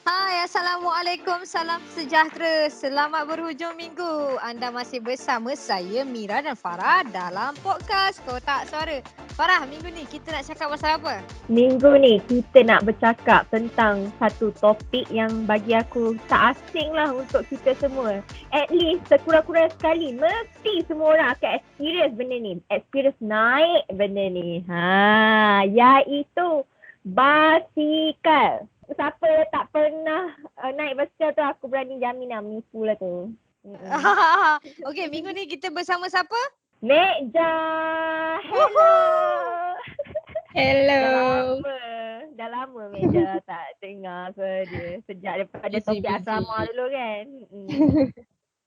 Hai, Assalamualaikum, salam sejahtera. Selamat berhujung minggu. Anda masih bersama saya, Mira dan Farah dalam podcast Kotak Suara. Farah, minggu ni kita nak cakap pasal apa? Minggu ni kita nak bercakap tentang satu topik yang bagi aku tak asing lah untuk kita semua. At least sekurang-kurang sekali mesti semua orang akan experience benda ni. Experience naik benda ni. Iaitu basikal. Siapa tak pernah naik basikal tu, aku berani jamin lah menipu lah tu. Okey, minggu ni kita bersama siapa? Mekja. Hello. Hello. Dah lama Mekja tak dengar suara dia. Sejak daripada topik asrama dulu kan.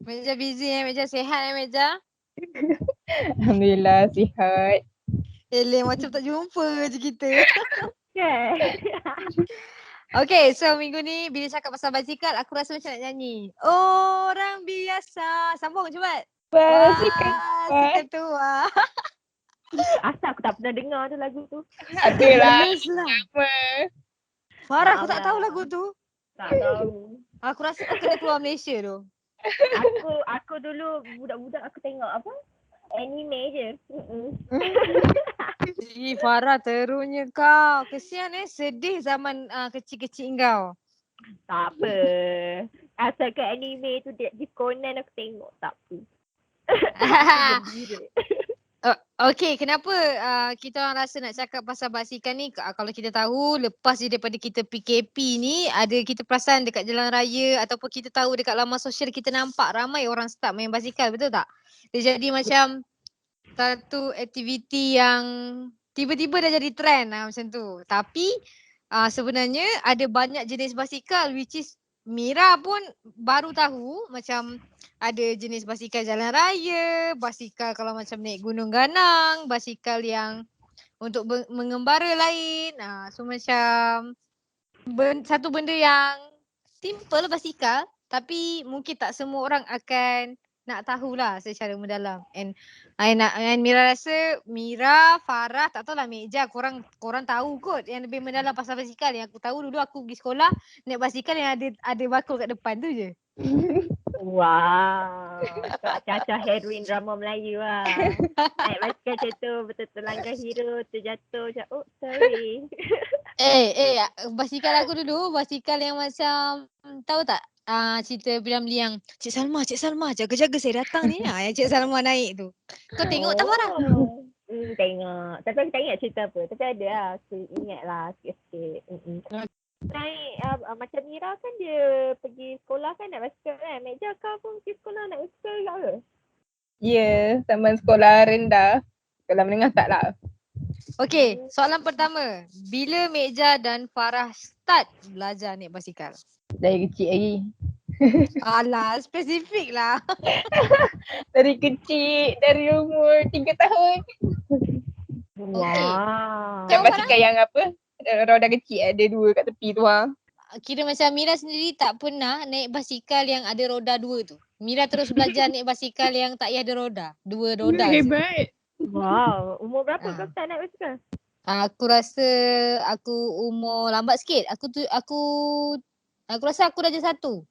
Meja busy Meja sihat Meja? Alhamdulillah sihat. Macam tak jumpa je kita. Kan? Okay, so minggu ni bila cakap pasal basikal, aku rasa macam nak nyanyi. Orang biasa. Sambung cepat. Basikal tua. Asal aku tak pernah dengar tu lagu tu. Adalah. Yes lah. Apa? Farah, aku tak Maaf tahu lah. lagu tu. Tak tahu. Aku rasa kau kena keluar Malaysia tu. Aku dulu budak-budak aku tengok apa? Anime je. Farah teruknya kau. Kesian sedih zaman kecil-kecil kau. Tak apa. Asalkan anime tu di Conan aku tengok, tak apa. Gembira. Okay, kenapa kita orang rasa nak cakap pasal basikal ni? Kalau kita tahu, lepas je daripada kita PKP ni, ada kita perasan dekat jalan raya ataupun kita tahu dekat laman sosial, kita nampak ramai orang start main basikal, betul tak? Dia jadi macam satu aktiviti yang tiba-tiba dah jadi trend macam tu. Tapi sebenarnya ada banyak jenis basikal, which is Mira pun baru tahu macam ada jenis basikal jalan raya, basikal kalau macam naik gunung ganang, basikal yang untuk mengembara lain. So macam satu benda yang simple basikal, tapi mungkin tak semua orang akan nak tahulah secara mendalam. And Mira rasa Mira, Farah, tak tahulah Mekja, korang tahu kot yang lebih mendalam pasal basikal. Yang aku tahu dulu aku pergi sekolah naik basikal yang ada bakul kat depan tu je. Wow. Caca heroin drama Melayu lah. Naik basikal macam tu, betul-betul langgar hero, terjatuh macam, oh sorry. Basikal aku dulu, basikal yang macam, tahu tak? Cerita P.Ramlee yang Cik Salma, jaga-jaga saya datang ni. Yang Cik Salma naik tu. Kau tengok tak Farah? Tengok. Tapi aku tak ingat cerita apa. Tapi ada lah. Aku ingat lah sikit-sikit. Naik macam Mira kan dia pergi sekolah kan naik basikal kan. Mekja kau pun pergi sekolah naik basikal juga ke? Ya, zaman sekolah rendah. Sekolah menengah tak lah. Okay, soalan pertama. Bila Mekja dan Farah start belajar naik basikal? Dari kecil lagi. Alah, spesifik lah. Dari kecil, dari umur 3 tahun. Wow. Yang basikal yang apa? Roda kecil ada 2 kat tepi tu lah. Kira macam Mira sendiri tak pernah naik basikal yang ada roda 2 tu. Mira terus belajar naik basikal yang tak payah ada roda. 2 roda je. Hebat. Wow. Umur berapa kau start naik basikal? Aku rasa aku umur lambat sikit. Aku rasa aku darjah 1. Oh,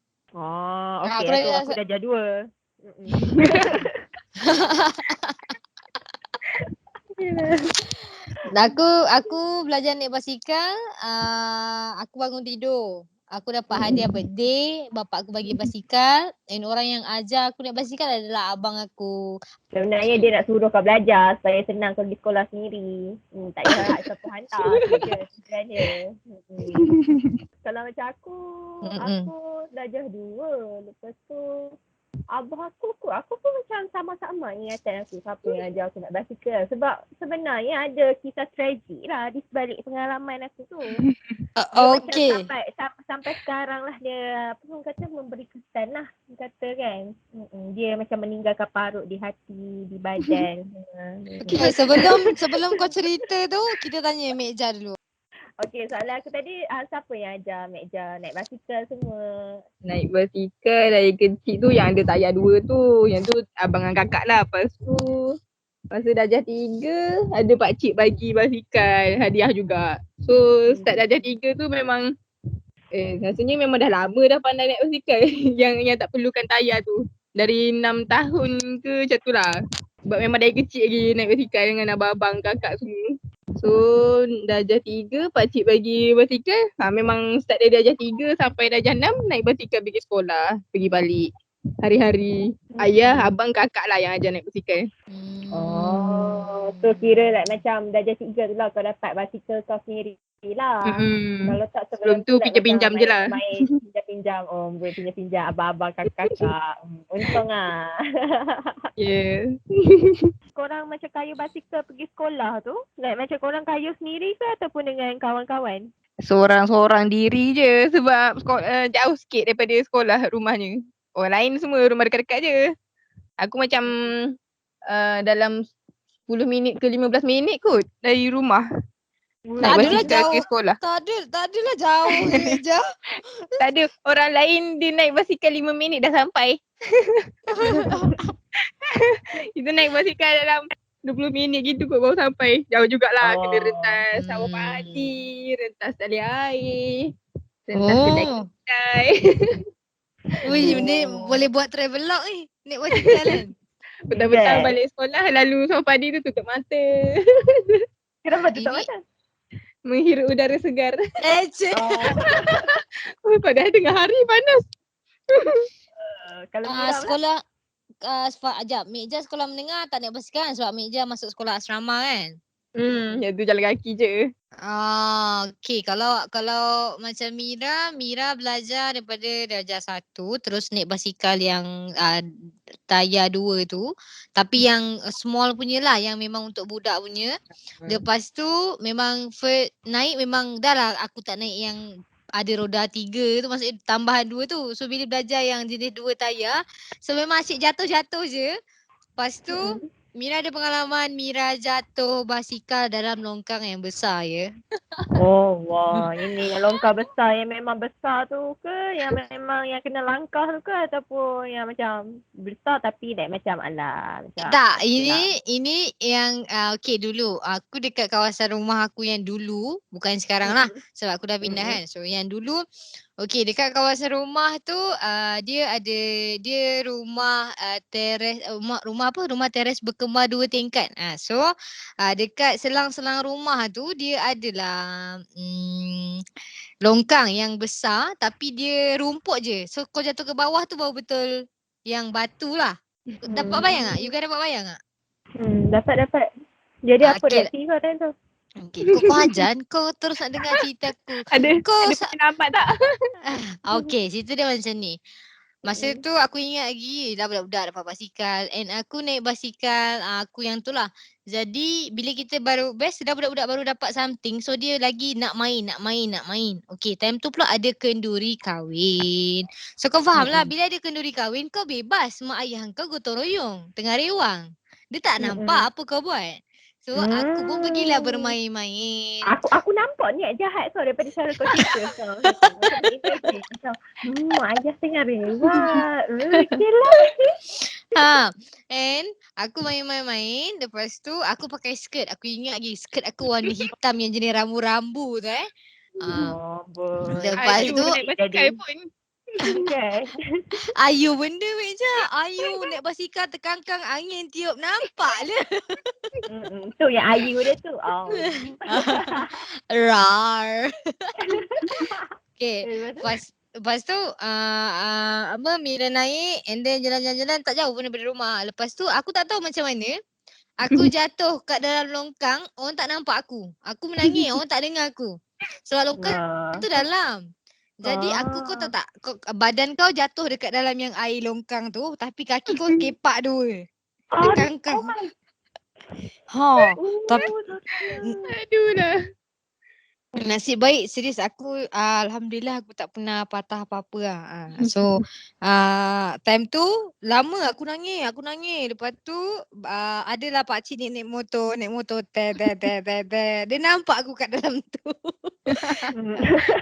okey. Aku darjah 2. Aku belajar naik basikal, aku bangun tidur. Aku dapat hadiah birthday, bapak aku bagi basikal, and orang yang ajar aku naik basikal adalah abang aku. Sebenarnya dia nak suruh kau belajar supaya senang kau pergi sekolah sendiri. Tak payah siapa hantar tu je sebenarnya. Kalau macam aku darjah 2. Lepas tu abah aku pun macam sama-sama ingatan aku siapa yang ajar aku nak basikal. Sebab sebenarnya ada kisah tragik lah di sebalik pengalaman aku tu. Okay. Sampai sekarang lah dia apa orang kata memberi kesan lah kata kan. Dia macam meninggalkan parut di hati, di badan. Okay, sebelum kau cerita tu kita tanya Mekja dulu. Okay, soalan aku tadi siapa yang ajar Mekja naik basikal semua? Naik basikal dari kecil tu yang ada tayar 2 tu. Yang tu abang dan kakak lah. Lepas tu masa darjah 3 ada pakcik bagi basikal hadiah juga. So start darjah 3 tu memang Rasanya memang dah lama dah pandai naik basikal. yang tak perlukan tayar tu. Dari 6 tahun ke macam tu lah. Sebab memang dari kecil lagi naik basikal dengan abang-abang, kakak semua. So darjah 3 pakcik bagi basikal. Memang start dari darjah 3 sampai darjah 6 naik basikal pergi sekolah, pergi balik. Hari-hari. Ayah, abang, kakak lah yang ajar naik basikal. So kira like macam darjah 3 tu lah kau dapat basikal kau sendiri lah. Kalau tak Sebelum sebelum tu like pinjam-pinjam macam je lah. main pinjam-pinjam. Boleh pinjam-pinjam abang-abang kakak-kakak. Untung lah. Yeah. Korang macam kayu basikal pergi sekolah tu, like macam korang kayu sendiri ke ataupun dengan kawan-kawan? Seorang-seorang diri je sebab jauh sikit daripada sekolah rumahnya. Orang lain semua rumah dekat-dekat je. Aku macam dalam 10 minit ke 15 minit kot dari rumah. Tak Naik adalah basikal jauh. ke sekolah. Tak adalah jauh je. Tak ada. Orang lain dia naik basikal 5 minit dah sampai. Kita naik basikal dalam 20 minit gitu kot baru sampai. Jauh jugalah. Kena rentas sawah padi, rentas tali air, rentas kedai-kedai. Wih, ni boleh buat travelog ni. Naik basikal kan. Petang-petang balik sekolah lalu sawah padi tu tutup mata. Kenapa tutup Ini- mata? Menghirup udara segar. Cik. Padahal tengah hari panas. Kalau Mira pula? Sekolah sekejap. Mek Ija sekolah menengah tak naik basikal kan sebab Mek Ija masuk sekolah asrama kan. Yang tu jalan kaki je. Okay. Kalau macam Mira belajar daripada darjah 1 terus naik basikal yang tayar 2 tu. Tapi yang small punya lah yang memang untuk budak punya. Lepas tu memang naik memang dah lah aku tak naik yang ada roda 3 tu, maksudnya tambahan 2 tu. So bila belajar yang jenis 2 tayar, so memang asyik jatuh-jatuh je. Lepas tu Mira ada pengalaman Mira jatuh basikal dalam longkang yang besar ya. Wah, ini yang longkang besar yang memang besar tu ke? Yang memang yang kena langkah tu ke? Ataupun yang macam besar tapi like macam macam Tak, ini yang okay dulu. Aku dekat kawasan rumah aku yang dulu, bukan sekarang lah sebab aku dah pindah kan. So yang dulu okay dekat kawasan rumah tu dia rumah teres rumah apa? Rumah teres berkembar 2 tingkat. So dekat selang-selang rumah tu dia adalah longkang yang besar tapi dia rumput je. So kau jatuh ke bawah tu baru betul yang batu lah. Dapat bayang tak? You guys dapat bayang tak? Dapat. Jadi apa Okay. reaksi kau time tu? Okay, kau ajar kau terus nak dengar cerita aku. Ada Kau nampak tak? okay, cerita dia macam ni. Masa tu aku ingat lagi dah budak-budak dapat basikal and aku naik basikal aku yang tu lah. Jadi bila kita baru best dah budak-budak baru dapat something so dia lagi nak main. Okay, time tu pula ada kenduri kahwin. So kau faham lah bila ada kenduri kahwin kau bebas mak ayah kau gotong royong tengah rewang. Dia tak nampak apa kau buat. So aku pun pergilah bermain-main. Aku nampak niat jahat so daripada cara kau cerita. Macam ayah tengah rewat. Okay lah. And aku main-main. Lepas tu aku pakai skirt. Aku ingat lagi skirt aku warna hitam yang jenis rambu-rambu tu Lepas tu naik basikal pun. Ayu benda Meja. Ayu naik basikal terkangkang angin tiup nampak le. Tu yang ayu dia tu. Rar. Okay. Lepas tu Mira naik and then jalan-jalan tak jauh pun daripada rumah. Lepas tu aku tak tahu macam mana aku jatuh kat dalam longkang, orang tak nampak aku. Aku menangis, orang tak dengar aku. Sebab longkang tu dalam. Jadi aku kau tahu tak, badan kau jatuh dekat dalam yang air longkang tu tapi kaki kau kepak dua. Terkangkang. Tapi Aduh dah. nasib baik serius aku alhamdulillah aku tak pernah patah apa-apa lah. So time tu lama aku nangis. Lepas tu adalah pakcik naik motor ter. Dia nampak aku kat dalam tu.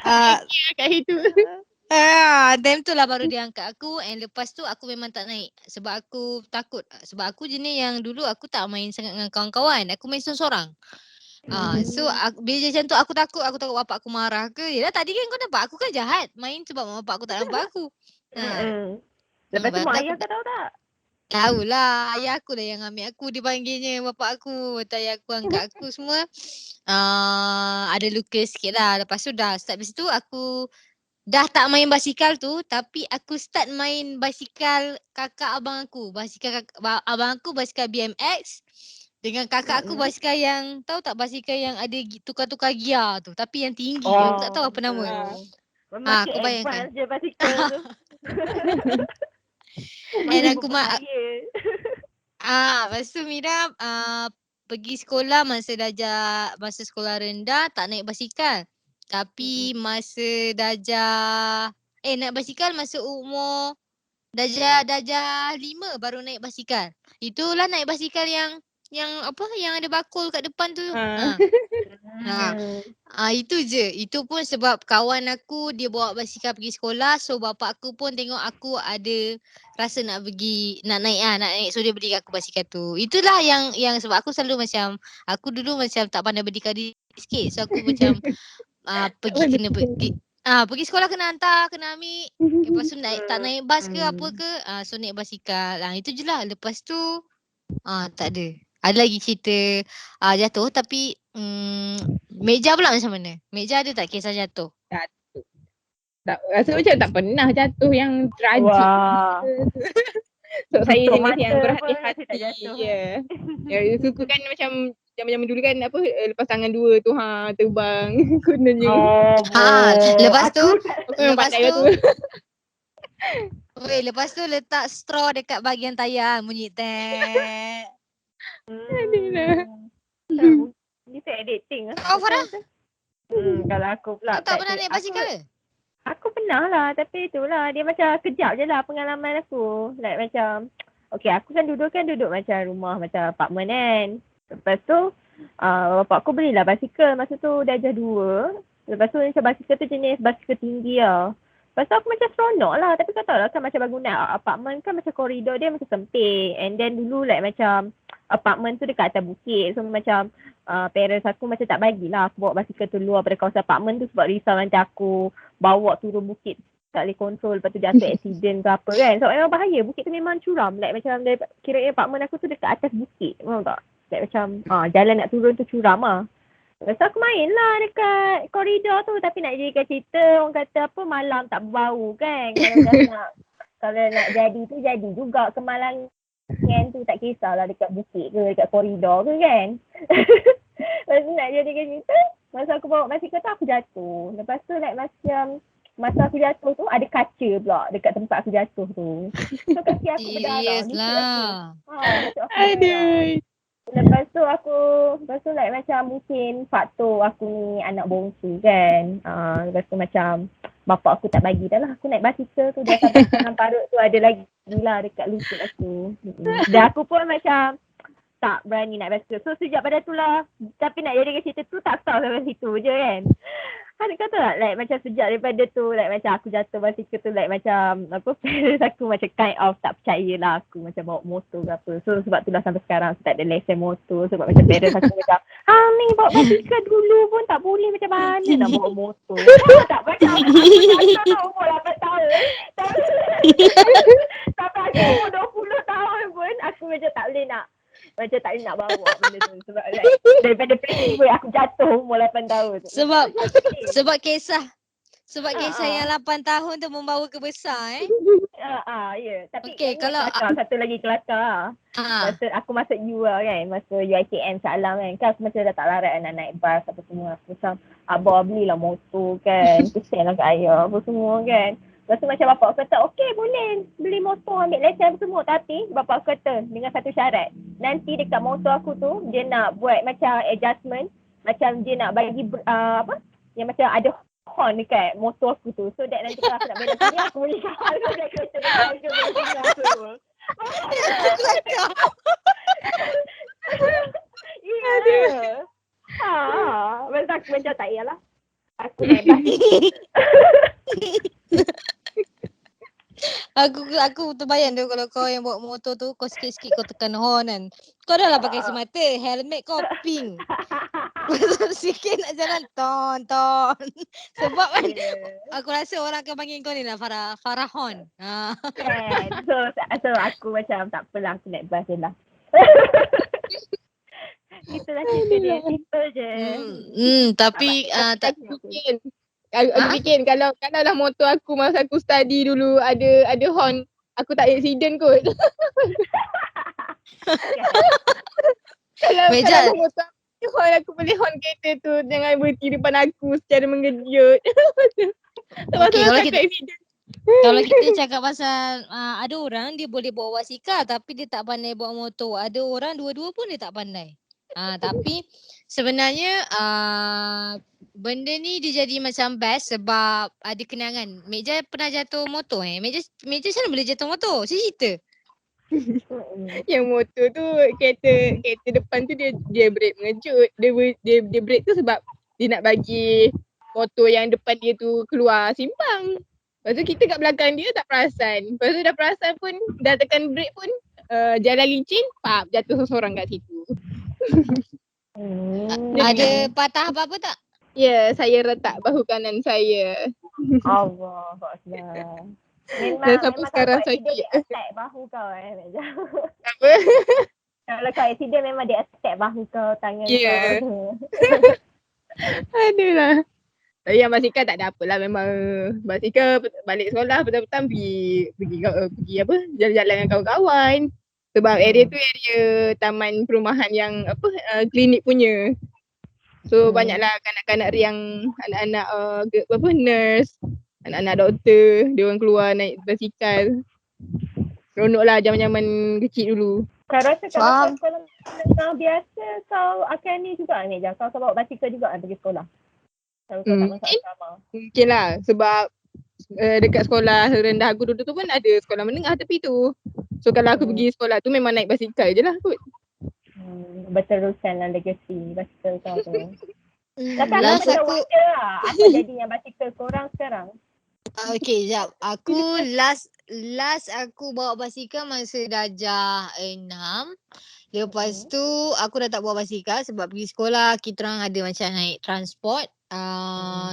Kat situ. Time tu lah baru dia angkat aku and lepas tu aku memang tak naik sebab aku takut. Sebab aku jenis yang dulu aku tak main sangat dengan kawan-kawan. Aku main seorang-seorang. So bila dia macam tu aku takut bapak aku marah ke. Yelah tadi kan kau nampak aku kan jahat. Main sebab mak bapak aku tak nampak aku. Lepas tu Lepas tu mak aku ayah kau tahu tak? tahulah ayah aku lah yang ambil aku dia panggilnya bapak aku. Ayah aku angkat aku semua. Ada luka sikit lah. Lepas tu dah start dari situ aku dah tak main basikal tu tapi aku start main basikal kakak abang aku. Abang aku basikal BMX dengan kakak aku basikal yang tahu tak basikal yang ada tukar-tukar gear tu tapi yang tinggi. Aku tak tahu apa nama. Makin Aku bayangkan. advance je basikal tu. And Makin aku berbahaya. lepas tu Mira pergi sekolah masa sekolah rendah tak naik basikal. Tapi masa naik basikal masa umur darjah 5 baru naik basikal. Itulah naik basikal yang apa yang ada bakul kat depan tu. Itu je. Itu pun sebab kawan aku dia bawa basikal pergi sekolah. So bapak aku pun tengok aku ada rasa nak naik. So dia belikan aku basikal tu. Itulah yang sebab aku selalu macam aku dulu macam tak pandai berdikari sikit. So aku macam pergi sekolah kena hantar, kena ambil. Lepas tu tak naik bas ke apa ke. So naik basikal. Itu je lah. Lepas tu tak ada. Ada lagi cerita jatuh tapi meja pula macam mana? Meja ada tak kisah jatuh? Jatuh. Tak, rasa macam tak pernah jatuh yang tragik. Wah. So saya Tutup jenis yang mata pun berhati-hati. masih tak jatuh. Yang suka kan macam zaman dulu kan apa lepas tangan dua tu terbang kononnya. Lepas tu Aku memang pandai tu. lepas tu letak straw dekat bahagian tayar bunyi tek. Ni saya editing lah. Kau Farah? Kalau aku pula Kau tak pernah naik basikal ke? Aku pernah lah tapi itulah dia macam kejap je lah pengalaman aku. Like macam okay aku kan duduk macam rumah macam apartment kan. Lepas tu bapak aku belilah basikal masa tu darjah 2. Lepas tu macam basikal tu jenis basikal tinggi lah. Lepas tu aku macam seronok lah tapi kau tahu lah kan macam bangunan apartment kan macam koridor dia macam sempit. And then dulu like macam apartment tu dekat atas bukit. So macam parents aku macam tak bagilah aku bawa basikal tu luar pada kawasan apartment tu sebab risau nanti aku bawa turun bukit tak boleh kontrol lepas tu jatuh accident ke apa kan. So memang bahaya. Bukit tu memang curam. Like macam kira apartment aku tu dekat atas bukit. Faham tak? Like macam jalan nak turun tu curam lah. Lepas tu aku main lah dekat koridor tu. Tapi nak jadikan cerita orang kata apa malam tak berbau kan. Kalau nak jadi tu jadi juga kemalangan tu tak kisahlah dekat bukit ke dekat koridor ke kan. Lepas tu nak jadikan cerita masa aku bawa basikal tu aku jatuh. Lepas tu like macam masa aku jatuh tu ada kaca pula dekat tempat aku jatuh tu. So kaki aku berdarah. Serius lah. Lutut aku berdarah. Lepas tu like macam mungkin faktor aku ni anak bongsu kan. Lepas tu macam bapak aku tak bagi dah lah aku naik basikal tu dah sampai tangan parut tu ada lagi lah dekat lutut aku. Dan aku pun macam tak berani naik basikal. So sejak pada tu lah. Tapi nak jadikan cerita tu tak stop sampai situ je kan. Ada kata tak like macam sejak daripada tu like macam aku jatuh basikal tu like macam apa parents aku macam kind of tak percaya lah aku macam bawa motor ke apa. So sebab tu lah sampai sekarang aku tak ada lesen motor sebab macam parents aku macam ni bawa basikal dulu pun tak boleh macam mana nak bawa motor. Tak macam aku jatuh tu umur 8 tahun. Sampai aku umur 20 tahun pun aku macam tak boleh nak bawa benda tu sebab like, daripada peristiwa aku jatuh umur 8 tahun. Sebab kisah yang 8 tahun tu membawa ke besar Ya. Tapi okay, kalau satu lagi kelakar. Masa aku masuk U lah kan. Masa UiTM Salam kan aku macam dah tak larat nak naik bas apa semua. Aku macam abah belilah motor kan. Kesian lah kat ayah apa semua kan. Lepas tu macam bapak aku kata okey boleh beli motor ambil lesen apa semua. Tapi bapak aku kata dengan satu syarat. Nanti dekat motor aku tu dia nak buat macam adjustment. Macam dia nak bagi yang macam ada horn dekat motor aku tu. So that nanti kalau aku nak belok sini aku boleh kawal dekat kereta dekat ujung belakang aku. Ya. Lepas aku macam tak yalah. Aku naik bas. Aku terbayang tu kalau kau yang bawa motor tu kau sikit-sikit kau tekan horn kan. Kau dah lah pakai semata, helmet kau pink. Pasal sikit nak jalan ton. Sebab kan Yeah. aku rasa orang akan panggil kau ni lah Farahon. Kan. So aku macam tak apalah, aku naik bas je lah. Itulah cerita dia, simple je. Tapi tak Aku fikir kalau lah motor aku masa aku study dulu ada horn, aku tak accident kot. Kalau Meja. motor aku horn, aku boleh horn kereta tu jangan berhenti depan aku secara mengejut. Okey, Aku accident. kalau kita cakap pasal ada orang dia boleh bawa basikal tapi dia tak pandai bawa motor. Ada orang dua-dua pun dia tak pandai. Tapi sebenarnya benda ni dia jadi macam best sebab ada kenangan. Meja pernah jatuh motor Meja macam mana boleh jatuh motor? Cerita. Yang motor tu kereta depan tu dia brake mengejut. Dia brake tu sebab dia nak bagi motor yang depan dia tu keluar simpang. Lepas tu kita kat belakang dia tak perasan. Lepas tu dah perasan pun, dah tekan brake pun, jalan licin, jatuh seseorang kat situ. Ada patah apa-apa tak? Ya, saya retak bahu kanan saya. Allah Akbar. Dan sampai sekarang kalau sakit. dia attack bahu kau Meja. Apa? Kalau kau accident memang dia attack bahu kau, tangan Yeah. kau. Aduh lah. Tapi yang basikal tak ada apalah, memang basikal balik sekolah petang-petang pergi apa, jalan-jalan dengan kawan-kawan. Sebab area tu area taman perumahan yang klinik punya. So banyaklah kanak-kanak riang, anak-anak nurse, anak-anak doktor, dia orang keluar naik basikal. Seronok lah zaman-zaman kecil dulu. Kau rasa kalau kau sekolah menengah biasa, kau akan ni juga Meja? Kau bawa basikal juga pergi sekolah? Kalau kau tak masuk asrama. Mungkin lah sebab dekat sekolah rendah aku dulu tu pun ada sekolah menengah tepi tu. So kalau aku pergi sekolah tu memang naik basikal je lah kot. Berterusan lah legacy basikal kau tu. Tapi Last aku aku wonder lah, apa jadinya basikal korang sekarang? Okay, sekejap. Aku last aku bawa basikal masa darjah 6. Lepas tu aku dah tak bawa basikal sebab pergi sekolah kita orang ada macam naik transport.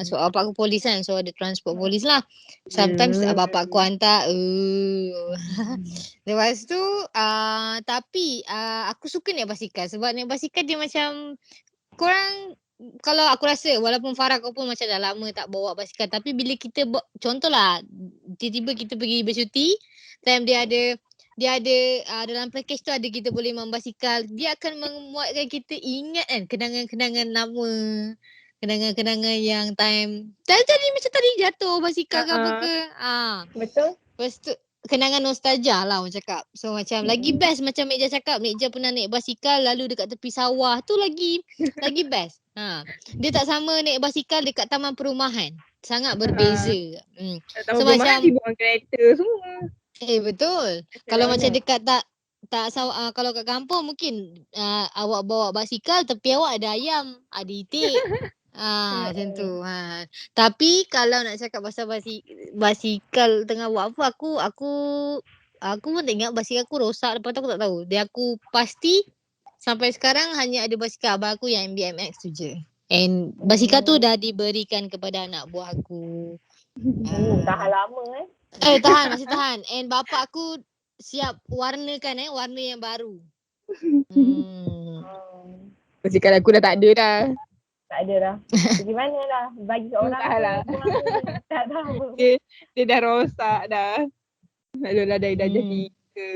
So bapak aku polis kan, so ada transport polis lah. Sometimes bapak aku hantar. Lepas tu tapi aku suka naik basikal sebab naik basikal dia macam korang, kalau aku rasa walaupun Farah kau pun macam dah lama tak bawa basikal, tapi bila kita contohlah tiba-tiba kita pergi bercuti, time dia ada dalam package tu ada kita boleh main basikal, dia akan memuatkan kita ingat kan kenangan-kenangan lama, kenangan-kenangan yang time jadi macam tadi jatuh basikal ke apa ke. Betul? Lepas tu kenangan nostalgia lah orang cakap. So macam lagi best macam Meja cakap, Meja pernah naik basikal lalu dekat tepi sawah tu lagi best. Dia tak sama naik basikal dekat taman perumahan. Sangat berbeza. Taman So perumahan macam buang kereta semua. betul. Kalau macam dekat tak sawah, kalau kat kampung mungkin awak bawa basikal tapi awak ada ayam, ada itik. Macam tu. Tapi kalau nak cakap pasal basikal tengah buat apa, aku pun tak ingat basikal aku rosak lepas tu aku tak tahu. Dia aku pasti sampai sekarang hanya ada basikal abang aku yang BMX tu je. And basikal tu dah diberikan kepada anak buah aku. Tahan lama Tahan, masih tahan. And bapak aku siap warnakan warna yang baru. Basikal aku dah tak ada dah. Tak ada dah. Pergi mana lah? Bagi ke orang ke? Entahlah. Tak tahu. Dia dah rosak dah. Aduh dah jadi ke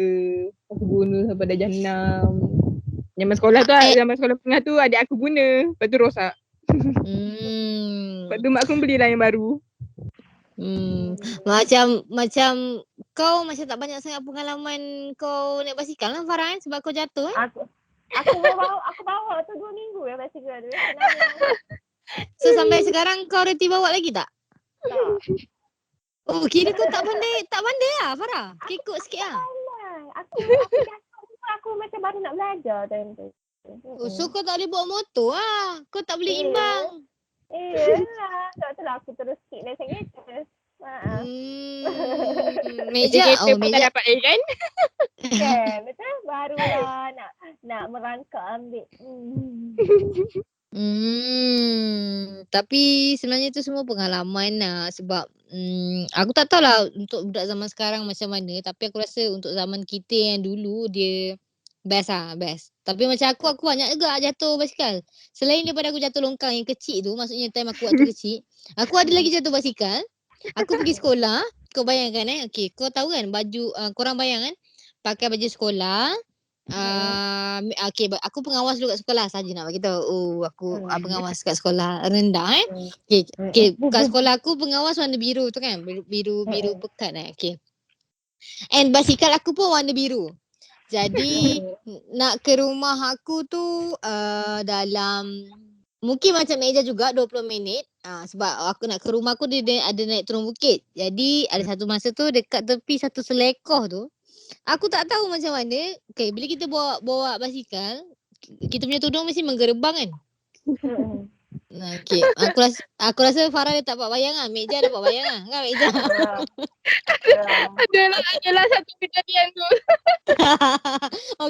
aku guna sampai darjah 6. Zaman sekolah tu, zaman sekolah tengah tu adik aku guna. Lepas tu rosak. Lepas tu mak aku belilah yang baru. Macam kau macam tak banyak sangat pengalaman kau naik basikal lah Farah sebab kau jatuh Aku bawa tu 2 minggu basikal tu. So sampai sekarang kau reti bawa lagi tak? Tak. Oh kira kau tak pandai lah Farah. Kekok sikit lah. Aku jatuh, aku macam baru nak belajar time tu. So kau tak boleh bawa motor lah. Kau tak boleh imbang. Lah. Tak tahu lah aku terus skip lesson kereta. Meja tak dapat kan? Kan, betul? Barulah nak merangkak ambil. Tapi sebenarnya tu semua pengalaman lah sebab aku tak tahulah untuk budak zaman sekarang macam mana, tapi aku rasa untuk zaman kita yang dulu dia best lah, best. Tapi macam aku banyak juga jatuh basikal. Selain daripada aku jatuh longkang yang kecil tu, maksudnya time aku waktu kecil, aku ada lagi jatuh basikal. Aku pergi sekolah, kau bayangkan okey, kau tahu kan baju korang bayang kan, pakai baju sekolah. Okey, aku pengawas dulu kat sekolah saja nak bagi tahu. Oh, aku pengawas kat sekolah rendah Okey, kat sekolah aku pengawas warna biru tu kan. Biru pekat okey. And basikal aku pun warna biru. Jadi nak ke rumah aku tu dalam mungkin macam Meja juga 20 minit. Sebab aku nak ke rumah aku dia ada naik turun bukit. Jadi ada satu masa tu dekat tepi satu selekoh tu, aku tak tahu macam mana. Okay, bila kita bawa basikal, kita punya tudung mesti menggerbang kan. Okay, aku rasa Farah dia tak dapat bayang lah. Mek Jah dapat bayang lah. Kan Mek Jah? Adalah satu kejadian tu.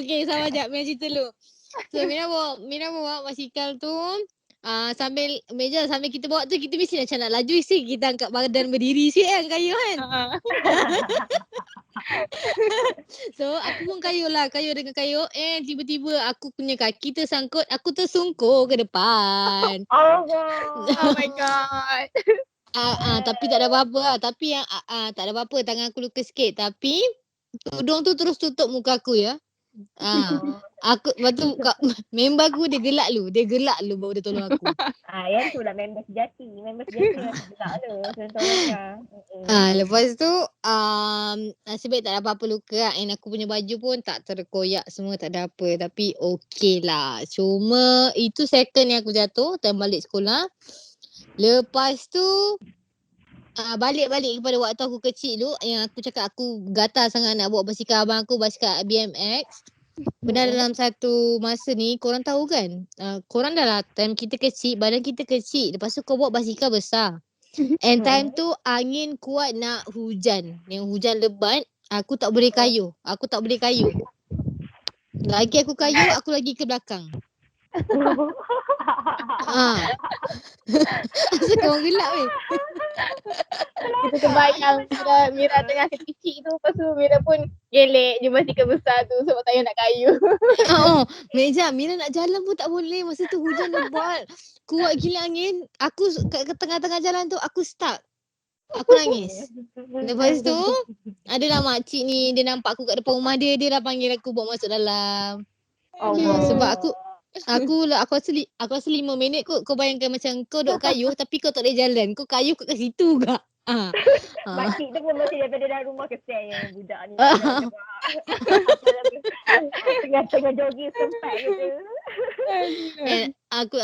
Okay, sama sekejap. Mira cerita dulu. So, Mira bawa basikal tu. Sambil Meja sambil kita bawa tu, kita mesti macam nak laju sikit, kita angkat badan berdiri sikit kan, kayu kan. So aku pun kayu dengan kayu. Tiba-tiba aku punya kaki tersangkut, aku tersungkur ke depan. Oh my god. Tapi tak ada apa-apa lah. Tapi yang tak ada apa-apa, tangan aku luka sikit. Tapi tudung tu terus tutup muka aku ya. Aku lepas tu member aku dia gelak lu baru dia tolong aku. Yang tu lah member sejati masih gelak tu tolong kau. Lepas tu nasib baik tak ada apa-apa luka lah. And aku punya baju pun tak terkoyak semua, tak ada apa. Tapi okey lah. Cuma itu second yang aku jatuh time balik sekolah. Lepas tu balik kepada waktu aku kecil tu, yang aku cakap aku gatal sangat nak bawa basikal abang aku, basikal BMX. Benar dalam satu masa ni, korang tahu kan, korang dah lah time kita kecil, badan kita kecil. Lepas tu kau bawa basikal besar. And time tu angin kuat nak hujan. Yang hujan lebat, aku tak boleh kayuh. Lagi aku kayuh, aku lagi ke belakang. Asal korang gelak weh? Kita terbayang Mira tengah kecil tu, lepas tu Mira pun gelek je basikal besar tu sebab tak payah nak kayu. Meja, Mira nak jalan pun tak boleh. Masa tu hujan lebat. Kuat gila angin. Aku kat tengah-tengah jalan tu, aku stuck. Aku nangis. Lepas tu, adalah makcik ni, dia nampak aku kat depan rumah dia, dia dah panggil aku bawa masuk dalam. Sebab aku rasa 5 minit kot. Kau bayangkan macam kau duk kayuh tapi kau tak boleh jalan. Kau kayuh kat situ ke? Makcik tu pun masih daripada dalam rumah, kesian yang budak ni. Tengah jogging sempat gitu.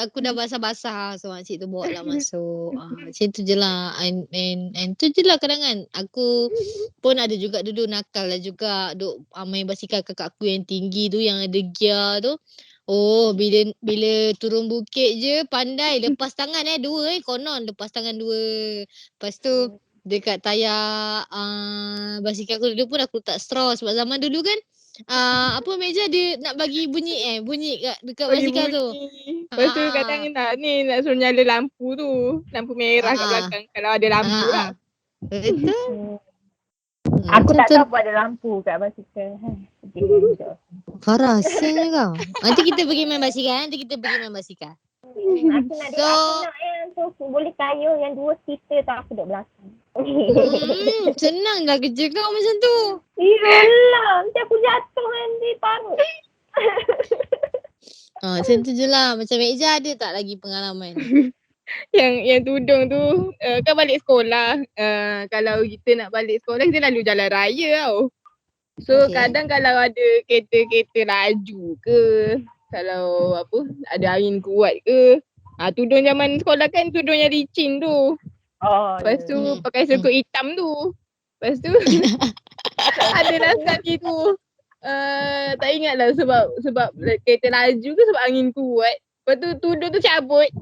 Aku dah basah-basah, so makcik tu bawa lah masuk. Macam tu je lah. And tu je lah kadang-kadang. Aku pun ada juga dulu nakal lah juga. Duk main basikal kakak aku yang tinggi tu, yang ada gear tu. Oh, bila turun bukit je pandai lepas tangan dua konon lepas tangan dua. Lepas tu dekat tayar basikal aku dulu pun aku letak straw sebab zaman dulu kan Meja dia nak bagi bunyi dekat basikal tu. Lepas tu kadang nak suruh nyala lampu tu. Lampu merah kat belakang kalau ada lampu lah. Betul. Aku tak tahu buat ada lampu kat basikal. Farah, siang kau. Nanti kita pergi main basikal. Aku nak yang tu boleh kayuh yang dua seater tu, aku duduk belakang. Senang lah kerja kau macam tu. Iyalah, nanti aku jatuh nanti parut. Macam tu je lah. Macam Meja ada tak lagi pengalaman? Yang tudung tu kan balik sekolah. Kalau kita nak balik sekolah, kita lalu jalan raya tau. So kadang kalau ada kereta-kereta laju ke, kalau ada angin kuat ke, tudung zaman sekolah kan tudung yang licin tu. Lepas tu pakai sekut hitam tu. Lepas tu adalah sekali tu tak ingat lah sebab kereta laju ke sebab angin kuat. Lepas tu tudung tu cabut.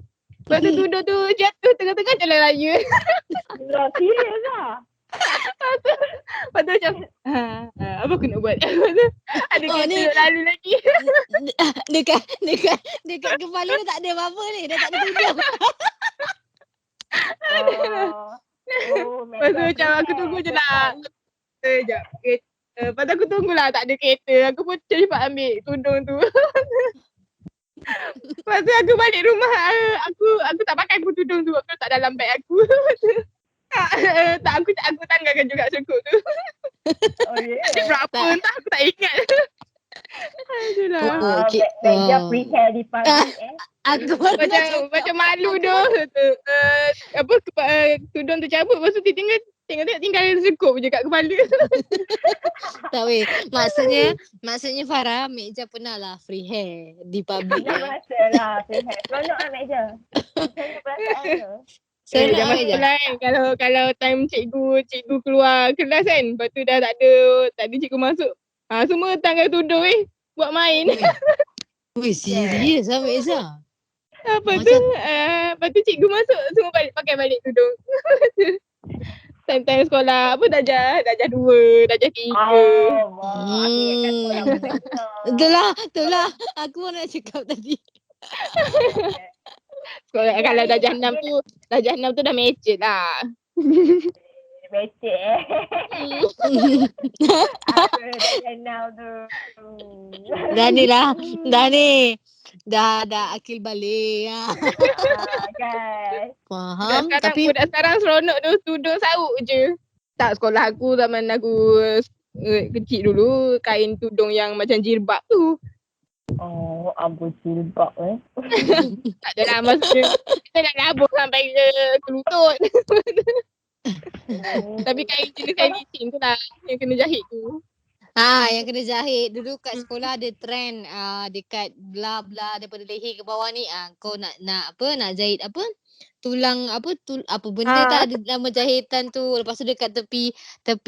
Lepas tu tudung tu jatuh tengah-tengah jalan raya. Serius lah. Lepas tu macam Apa aku nak buat? Ada Oh, kereta ni- nak lalu lagi. Dekat kepala dia tak ada apa-apa ni. Dia tak ada tudung. Lepas tu macam aku tunggu je lah. Sekejap. Lepas tu aku tunggulah tak ada kereta. Aku pun cepat ambil tudung tu. Lepas tu aku balik rumah. Aku tak pakai aku tudung tu. Aku tak dalam beg aku. Tak, aku tanggalkan juga cukup tu. Oh ya. Dia berapa Tak. entah aku tak ingat. Aduhlah. Oh, okey. Meja Oh. free hair di public Aku baru nak cakap. Macam malu tu. Tudung tu cabut. Lepas tu tengok tinggal sekup je kat kepala. Tak weh. Maksudnya Farah, Mek Jah pernah lah free hair di public. Dah rasa lah free hair. Seronok lah meja. Seronok perasaan tu. Seronok Zaman Mek Jah. sekolah kan, kalau time cikgu keluar kelas kan, lepas tu dah tak ada cikgu masuk. Semua tanggal tudung buat main. Weh, serius lah Mek Jah. Lepas tu cikgu masuk semua pakai balik tudung. Time sekolah apa darjah 2, darjah 3. Aku ingatkan sekolah menengah. Itulah. Aku pun nak cakap tadi. Sekolah kalau darjah 6 tu dah mature lah. Becek Apa dah now tu. Dah ni. Dah akil balik. Kan. Faham. Budak sekarang seronok tu tudung sauk je. Tak, sekolah aku zaman aku kecil dulu kain tudung yang macam jilbab tu. Oh, abu jilbab Tak adalah maksudnya kita nak labur sampai ke lutut. Tapi kain jenis kain licin tu lah yang kena jahit tu. Yang kena jahit. Dulu kat sekolah ada trend dekat bla daripada leher ke bawah ni. Kau nak jahit apa? Tulang apa benda tak ada nama jahitan tu. Lepas tu dekat tepi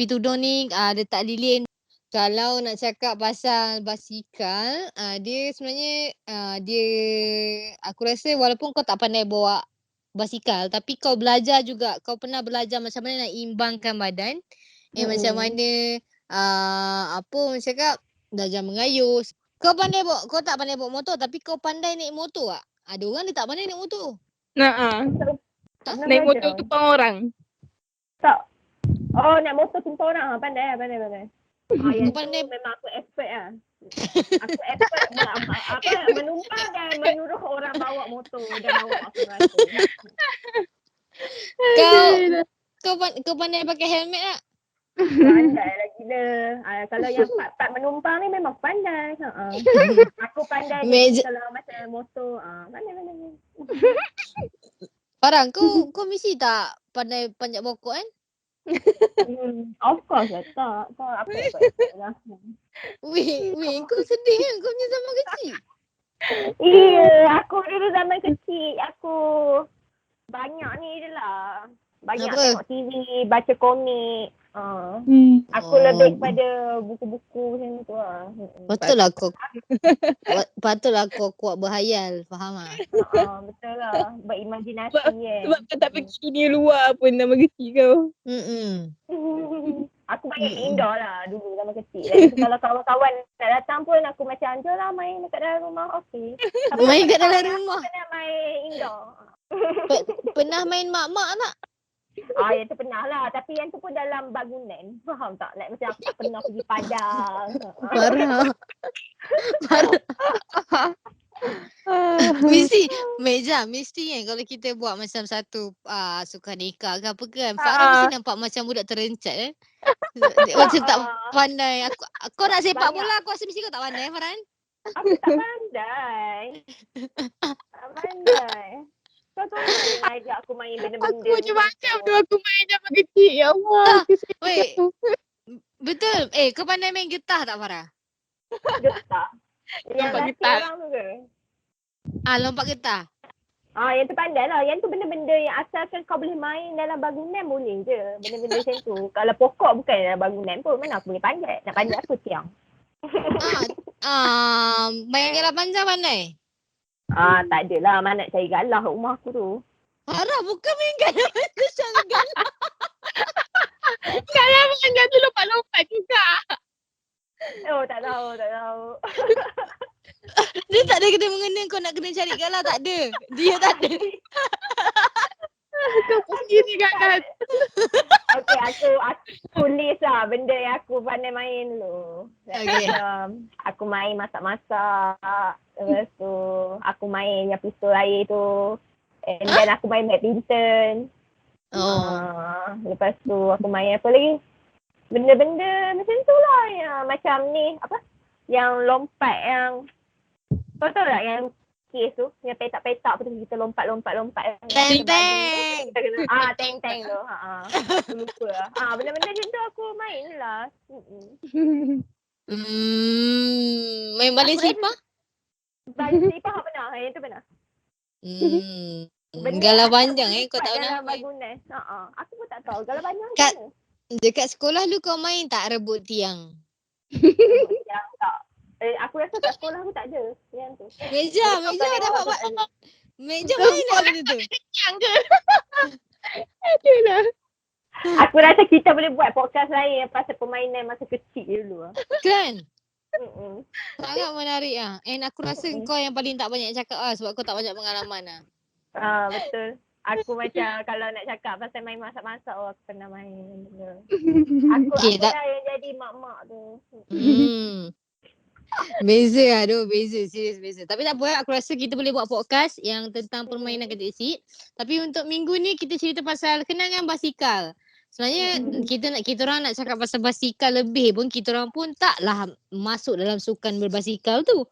tudung ni letak lilin. Kalau nak cakap pasal basikal, dia sebenarnya aku rasa walaupun kau tak pandai bawa basikal tapi kau belajar juga. Kau pernah belajar macam mana nak imbangkan badan. Macam mana orang cakap belajar mengayuh. Kau tak pandai bawa motor tapi kau pandai naik motor tak? Ada orang dia tak pandai naik motor. Naik motor tumpang orang. Tak. Oh, naik motor tumpang orang. Pandai. Yang pandai. tu memang aku expert lah. Aku expert menumpang dan menyuruh orang bawa motor dan bawa aku rasa. Kau pandai pakai helmet tak? Pandai lah gila. Kalau yang part menumpang ni memang pandai. Aku pandai kalau macam motor. Pandai. Farah, kau mesti tak pandai panjat pokok kan? Of course lah tak. Kau apa expert lah. Weh, kau sedih kan? Kau punya zaman kecil. Iya, aku dulu zaman kecil. Aku banyak ni je lah. Banyak tengok TV, baca komik. Aku lebih kepada buku-buku macam tu lah. Patutlah kau kuat berhayal. Faham tak? Betul lah. Berimajinasi Sebab kau tak pergi dunia luar pun nama kecil kau. Aku banyak indoor lah dulu zaman kecil. Lagi kalau kawan-kawan nak datang pun aku macam je lah main dekat dalam rumah. Okey. Main kat dalam rumah? Pernah main indoor. Pernah main mak-mak tak? Yang tu pernah lah. Tapi yang tu pun dalam bangunan. Faham tak? Like macam aku tak pernah pergi padang. Parah. Mesti kan kalau kita buat macam satu sukan nikah ke apa kan. Farah mesti nampak macam budak terencat macam tak pandai. Kau nak sepak bola aku rasa mesti kau tak pandai Farhan. Aku tak pandai. Kau tu nak ajak aku main benda-benda. Aku macam tu aku main zaman kecil. Ya Allah. Betul. Kau pandai main getah tak Farah? Getah. Yang Lompat laki getah. orang tu ke? Lompat getah. Yang tu pandai lah. Yang tu benda-benda yang asalkan kau boleh main dalam bangunan boleh je. Benda-benda macam tu. Kalau pokok bukan dalam bangunan pun mana aku boleh panjat. Nak panjat aku tiang. Main galah panjang pandai? Tak adalah. Mana nak cari galah kat rumah aku tu. Farah bukan main galah panjang cari galah. Galah panjang tu lompat-lompat juga. Oh, tak tahu. Dia tak ada kena mengena kau nak kena cari galah, tak ada. Dia tak ada. Kau sendiri kan. Okay, aku list lah benda yang aku pandai main dulu. Okay. Aku main masak-masak. Lepas tu aku main yang pistol air tu. And then aku main badminton. Lepas tu aku main apa lagi? Benda-benda macam tu lah. Yang macam ni, apa? Yang lompat yang, kau tahu tak yang kes tu? Yang petak-petak tu kita lompat-lompat. Teng-teng. Teng-teng tu. Aku lupa lah. Benda-benda macam tu aku main lah. Main baling selipar? Baling selipar pernah. Yang tu pernah. Galah panjang kau tak dalam pernah main. bangunan. Aku pun tak tahu. Galah panjang Kat- macam mana? Dekat sekolah lu kau main tak rebut tiang? Yang tak. Aku rasa kat sekolah aku tak ada. Yang tu. Meja dapat buat. Meja main tak benda tu? Yang ke? Itulah. Aku rasa kita boleh buat podcast lain yang pasal permainan masa kecil dulu. Kan? Sangat menarik ah. And aku rasa kau yang paling tak banyak cakap sebab kau tak banyak pengalaman Betul. Aku macam kalau nak cakap pasal main masak-masak, aku pernah main. Aku lah yang jadi mak-mak tu. Beza lah tu, serius beza. Tapi tak apa, aku rasa kita boleh buat podcast yang tentang permainan kecil-kecil. Tapi untuk minggu ni kita cerita pasal kenangan basikal. Sebenarnya kita orang nak cakap pasal basikal lebih pun, kita orang pun taklah masuk dalam sukan berbasikal tu.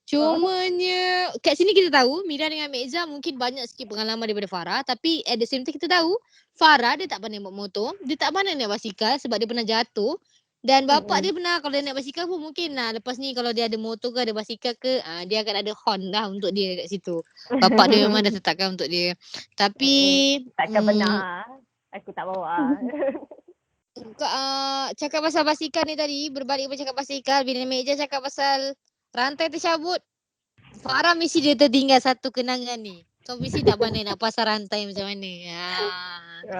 Cumanya kat sini kita tahu Mira dengan Mekza mungkin banyak sikit pengalaman daripada Farah. Tapi at the same time kita tahu Farah dia tak pandai bawa motor. Dia tak pandai naik basikal sebab dia pernah jatuh. Dan bapak dia pernah kalau dia naik basikal pun mungkin lah lepas ni kalau dia ada motor ke ada basikal ke dia akan ada horn lah untuk dia kat situ. Bapak dia memang dah tetapkan untuk dia. Tapi takkan pernah. Aku tak bawa. Cakap pasal basikal ni tadi, berbalik kepada cakap basikal, bila Mekza cakap pasal rantai tercabut, Farah mesti dia tertinggal satu kenangan ni. Kau mesti tak pandai nak pasang rantai macam mana.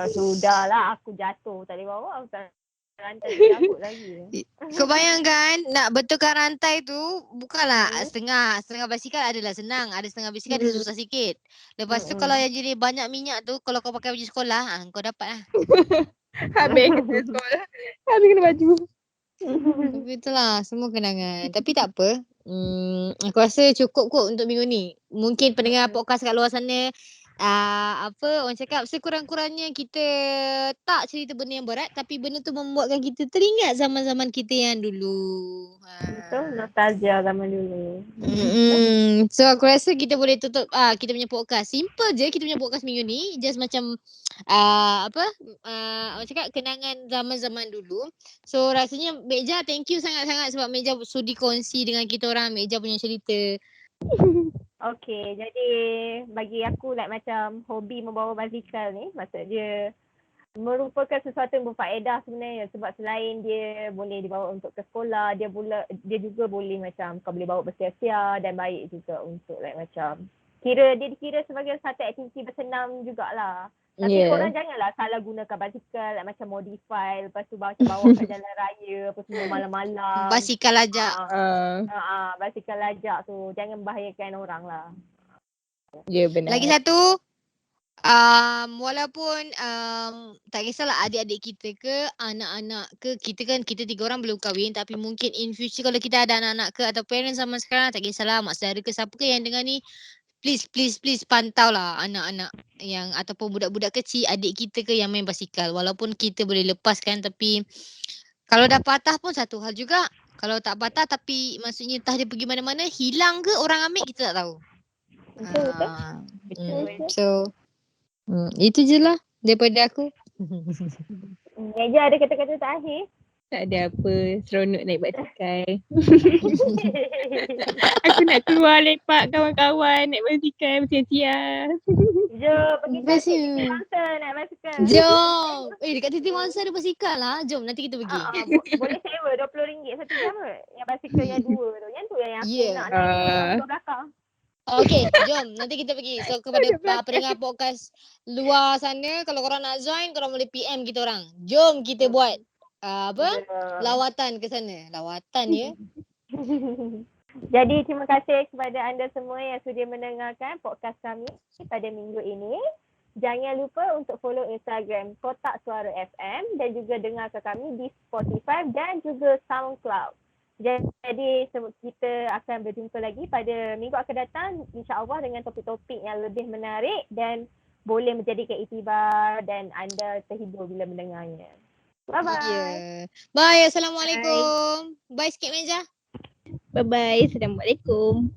Sudahlah, aku jatuh. Tak boleh bawa. Aku tak rantai tercabut lagi. Kau bayangkan nak betulkan rantai tu bukanlah setengah basikal adalah senang, ada setengah basikal dia susah sikit. Lepas tu kalau yang jadi banyak minyak tu, kalau kau pakai baju sekolah, kau dapat lah. Habis kena sekolah. Habis kena baju. Tapi itulah semua kenangan. Tapi tak apa. Aku rasa cukup kot untuk minggu ni. Mungkin pendengar podcast kat luar sana orang cakap sekurang-kurangnya kita tak cerita benda yang berat tapi benda tu membuatkan kita teringat zaman-zaman kita yang dulu. Betul, nostalgia zaman dulu. So aku rasa kita boleh tutup kita punya podcast. Simple je kita punya podcast minggu ni. Just macam orang cakap kenangan zaman-zaman dulu. So rasanya Mekza thank you sangat-sangat sebab Mekza sudi kongsi dengan kita orang Mekza punya cerita. Okay, jadi bagi aku macam hobi membawa basikal ni, maksud dia merupakan sesuatu yang berfaedah sebenarnya sebab selain dia boleh dibawa untuk ke sekolah, dia juga boleh macam kau boleh bawa bersia-sia dan baik juga untuk macam dikira sebagai satu aktiviti bersenam jugalah. Tapi korang janganlah salah gunakan basikal macam modify, lepas tu bawa kat jalan raya, apa semua malam-malam. Basikal lajak. Basikal lajak tu jangan bahayakan orang lah. Ya benar. Lagi satu, walaupun tak kisahlah adik-adik kita ke anak-anak ke, kita 3 orang belum kahwin tapi mungkin in future kalau kita ada anak-anak ke atau parents zaman sekarang, tak kisahlah mak saudara ke siapa ke yang dengar ni, please pantau lah anak-anak yang ataupun budak-budak kecil, adik kita ke yang main basikal. Walaupun kita boleh lepaskan tapi kalau dah patah pun satu hal juga. Kalau tak patah tapi maksudnya entah dia pergi mana-mana, hilang ke orang ambil kita tak tahu. Betul. So itu je lah daripada aku. Mekza ada kata-kata terakhir? Tak ada apa, seronok naik basikal. Aku nak keluar lepak kawan-kawan naik basikal bersiar-siar. Jom pergi Best City ni. Monster naik basikal. Jom. Dekat City Monster ada basikal lah. Jom nanti kita pergi. Boleh sewa RM20 satu jam ke? Yang basikal yang 2 tu. Yang tu yang aku Yeah. nak naik untuk belakang. Okay, jom. Nanti kita pergi. So, kepada pendengar podcast luar sana, kalau korang nak join, korang boleh PM kita orang. Jom kita buat lawatan ke sana. Lawatan ya. Jadi terima kasih kepada anda semua yang sudi mendengarkan podcast kami pada minggu ini. Jangan lupa untuk follow Instagram Kotak Suara FM dan juga dengarkan kami di Spotify dan juga SoundCloud. Jadi kita akan berjumpa lagi pada minggu akan datang, insya-Allah dengan topik-topik yang lebih menarik dan boleh menjadikan iktibar dan anda terhibur bila mendengarnya. Bye-bye. Yeah. Bye. Assalamualaikum. Bye sikit Meja. Bye-bye. Assalamualaikum.